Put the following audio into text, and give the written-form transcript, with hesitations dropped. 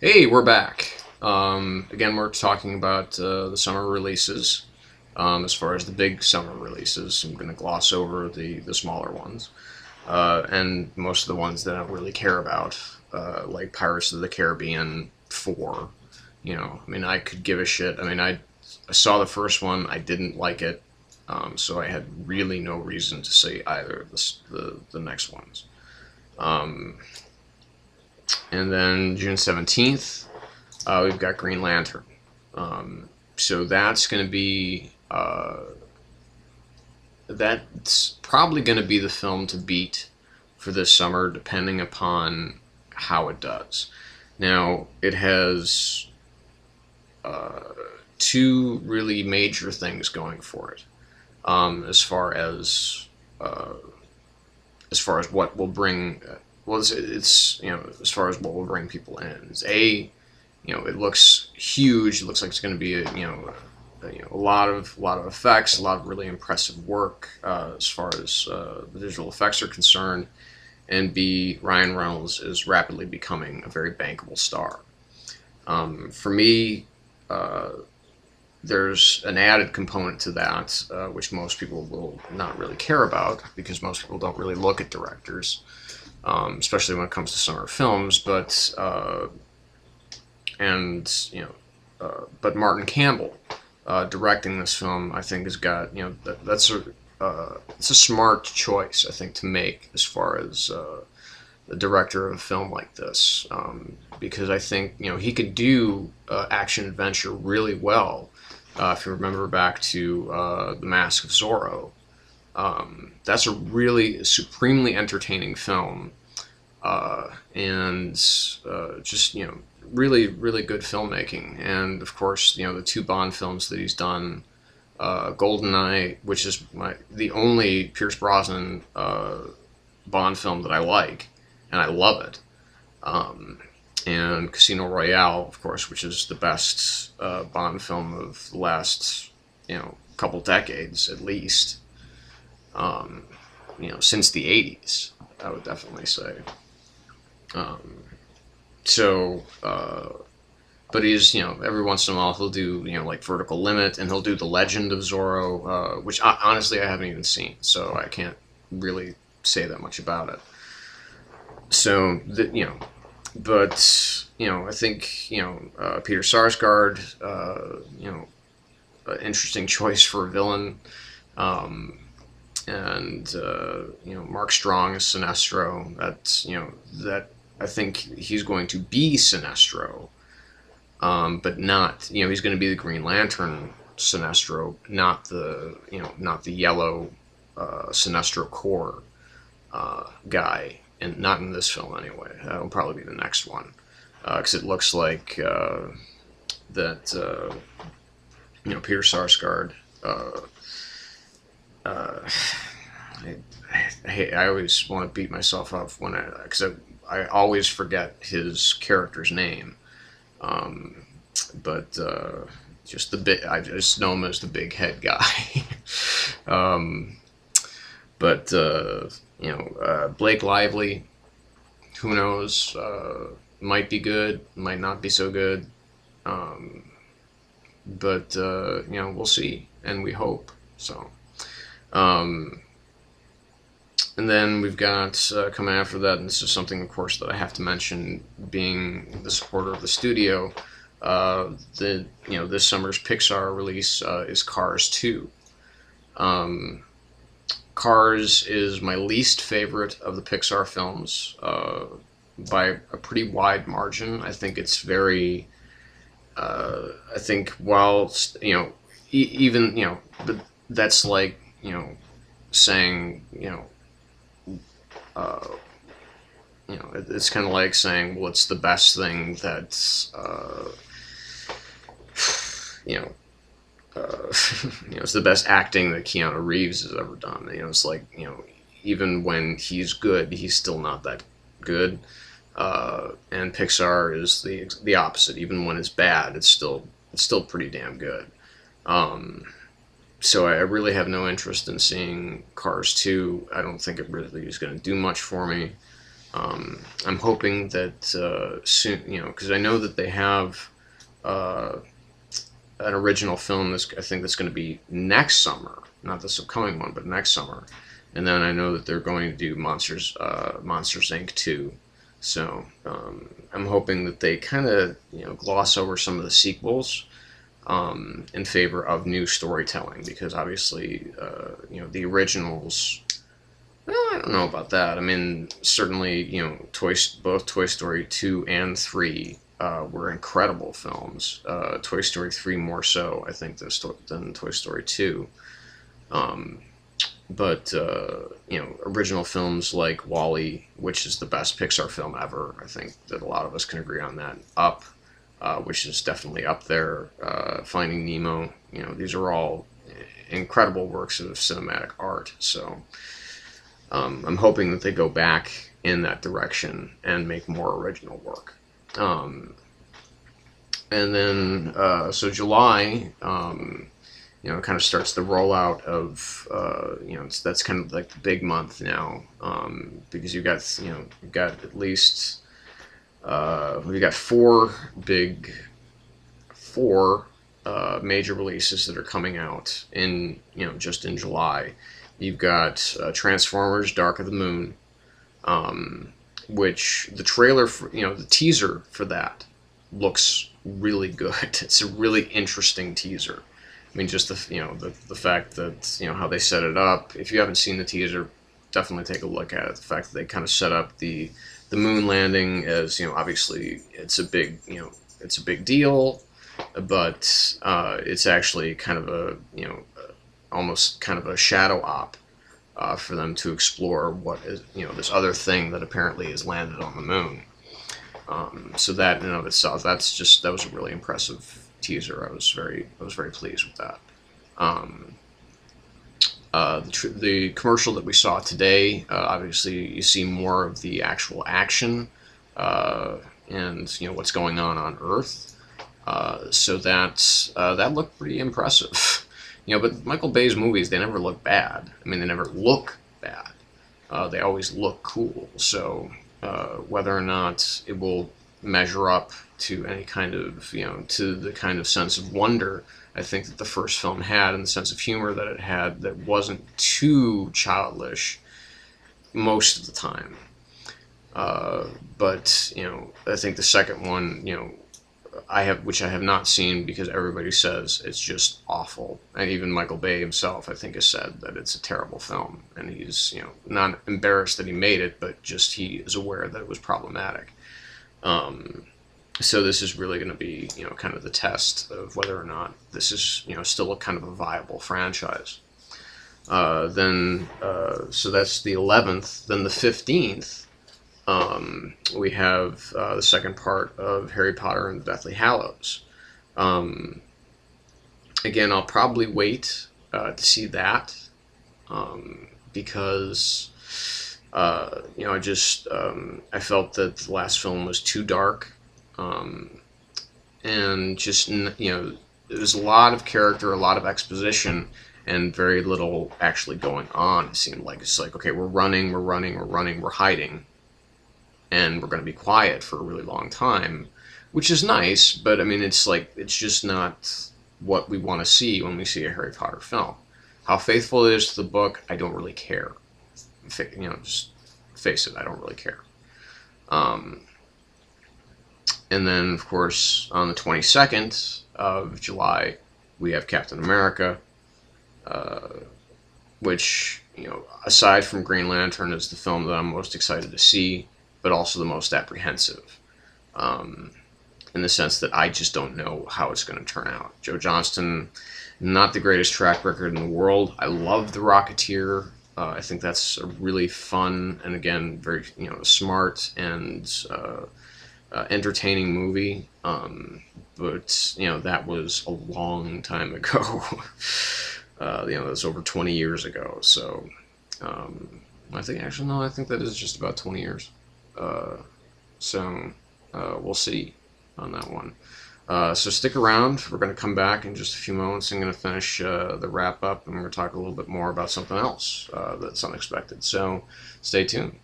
Hey, we're back. Again, we're talking about the summer releases. As far as the big summer releases, I'm going to gloss over the smaller ones and most of the ones that I don't really care about, like Pirates of the Caribbean 4. I mean, I could give a shit. I saw the first one, I didn't like it, so I had really no reason to say either of the next ones. Um, and then June 17th, we've got Green Lantern. So that's going to be that's probably going to be the film to beat for this summer, depending upon how it does. Now it has two really major things going for it, as far uh, as far as what will bring. Well, it's as far as what will bring people in. It's it looks huge. It looks like it's going to be a lot of effects, a lot of really impressive work as far as the visual effects are concerned. And B, Ryan Reynolds is rapidly becoming a very bankable star. For me, uh, there's an added component to that, which most people will not really care about because most people don't really look at directors, especially when it comes to summer films. But Martin Campbell directing this film, I think, has got it's a smart choice, I think, to make as far as the director of a film like this, because I think he could do action adventure really well. If you remember back to The Mask of Zorro, that's a really supremely entertaining film, and just really really good filmmaking. And of course, the two Bond films that he's done, GoldenEye, which is the only Pierce Brosnan Bond film that I like, and I love it. And Casino Royale, of course, which is the best Bond film of the last couple decades at least. Um, since the '80s, I would definitely say. Um, so, but he's every once in a while he'll do like Vertical Limit, and he'll do The Legend of Zorro, which honestly I haven't even seen, so I can't really say that much about it. So but I think Peter Sarsgaard, an interesting choice for a villain, um, and Mark Strong is Sinestro. That I think he's going to be Sinestro, but not he's going to be the Green Lantern Sinestro, not the yellow Sinestro Corps guy, and not in this film anyway. That'll probably be the next one, because it looks like that Peter Sarsgaard. Uh, uh, I always want to beat myself up because I always forget his character's name, um, but just I just know him as the big head guy. um, but Blake Lively, who knows? Might be good, might not be so good. Um, but we'll see, and we hope so. Um, and then we've got coming after that, and this is something, of course, that I have to mention, being the supporter of the studio. The this summer's Pixar release is Cars 2. Um, Cars is my least favorite of the Pixar films, by a pretty wide margin. I think it's very. I think while even but that's like saying uh, it's kind of like saying, well, it's the best thing that's you know it's the best acting that Keanu Reeves has ever done. It's like even when he's good, he's still not that good. And Pixar is the opposite. Even when it's bad, it's still pretty damn good. Um, so I really have no interest in seeing Cars 2. I don't think it really is going to do much for me. I'm hoping that soon, because I know that they have uh, an original film I think that's going to be next summer, not this upcoming one, but next summer. And then I know that they're going to do Monsters Inc. 2. So I'm hoping that they kind of gloss over some of the sequels in favor of new storytelling, because obviously the originals. Well, I don't know about that. I mean, certainly both Toy Story 2 and 3 were incredible films. Toy Story 3 more so, I think, than Toy Story 2. Um, but original films like Wall-E, which is the best Pixar film ever, I think that a lot of us can agree on that. Up, which is definitely up there. Finding Nemo, these are all incredible works of cinematic art. So I'm hoping that they go back in that direction and make more original work. And then so July, kind of starts the rollout of, that's kind of like the big month now, because you've got at least, we've got four major releases that are coming out in, just in July. You've got Transformers: Dark of the Moon, which the trailer for, the teaser for that looks really good. It's a really interesting teaser. I mean, just the fact that how they set it up. If you haven't seen the teaser, definitely take a look at it. The fact that they kind of set up the moon landing as obviously it's a big deal, but it's actually kind of a almost kind of a shadow op for them to explore what is this other thing that apparently has landed on the moon. So that in and of itself, that was a really impressive teaser. I was very pleased with that. The commercial that we saw today, obviously you see more of the actual action and what's going on Earth. So that looked pretty impressive. But Michael Bay's movies, they never look bad. I mean, they never look bad. They always look cool. So whether or not it will measure up to any kind of, to the kind of sense of wonder I think that the first film had, and the sense of humor that it had, that wasn't too childish most of the time. But I think the second one, which I have not seen, because everybody says it's just awful, and even Michael Bay himself, I think, has said that it's a terrible film, and he's not embarrassed that he made it, but just he is aware that it was problematic. So this is really going to be kind of the test of whether or not this is still a kind of a viable franchise. Then so that's the 11th. Then the 15th. We have the second part of Harry Potter and the Deathly Hallows. Again, I'll probably wait to see that because I felt that the last film was too dark, and just there's a lot of character, a lot of exposition, and very little actually going on. It seemed like it's like, okay, we're running, we're hiding, and we're going to be quiet for a really long time, which is nice, but I mean, it's just not what we want to see when we see a Harry Potter film. How faithful it is to the book, I don't really care. Just face it, I don't really care. And then, of course, on the 22nd of July, we have Captain America, which, aside from Green Lantern, is the film that I'm most excited to see, but also the most apprehensive, in the sense that I just don't know how it's going to turn out. Joe Johnston, not the greatest track record in the world. I love The Rocketeer. I think that's a really fun and, again, very smart and entertaining movie. But that was a long time ago. That was over 20 years ago. So I think that is just about 20 years. So we'll see on that one. So stick around. We're going to come back in just a few moments. I'm going to finish the wrap up, and we're going to talk a little bit more about something else that's unexpected. So stay tuned.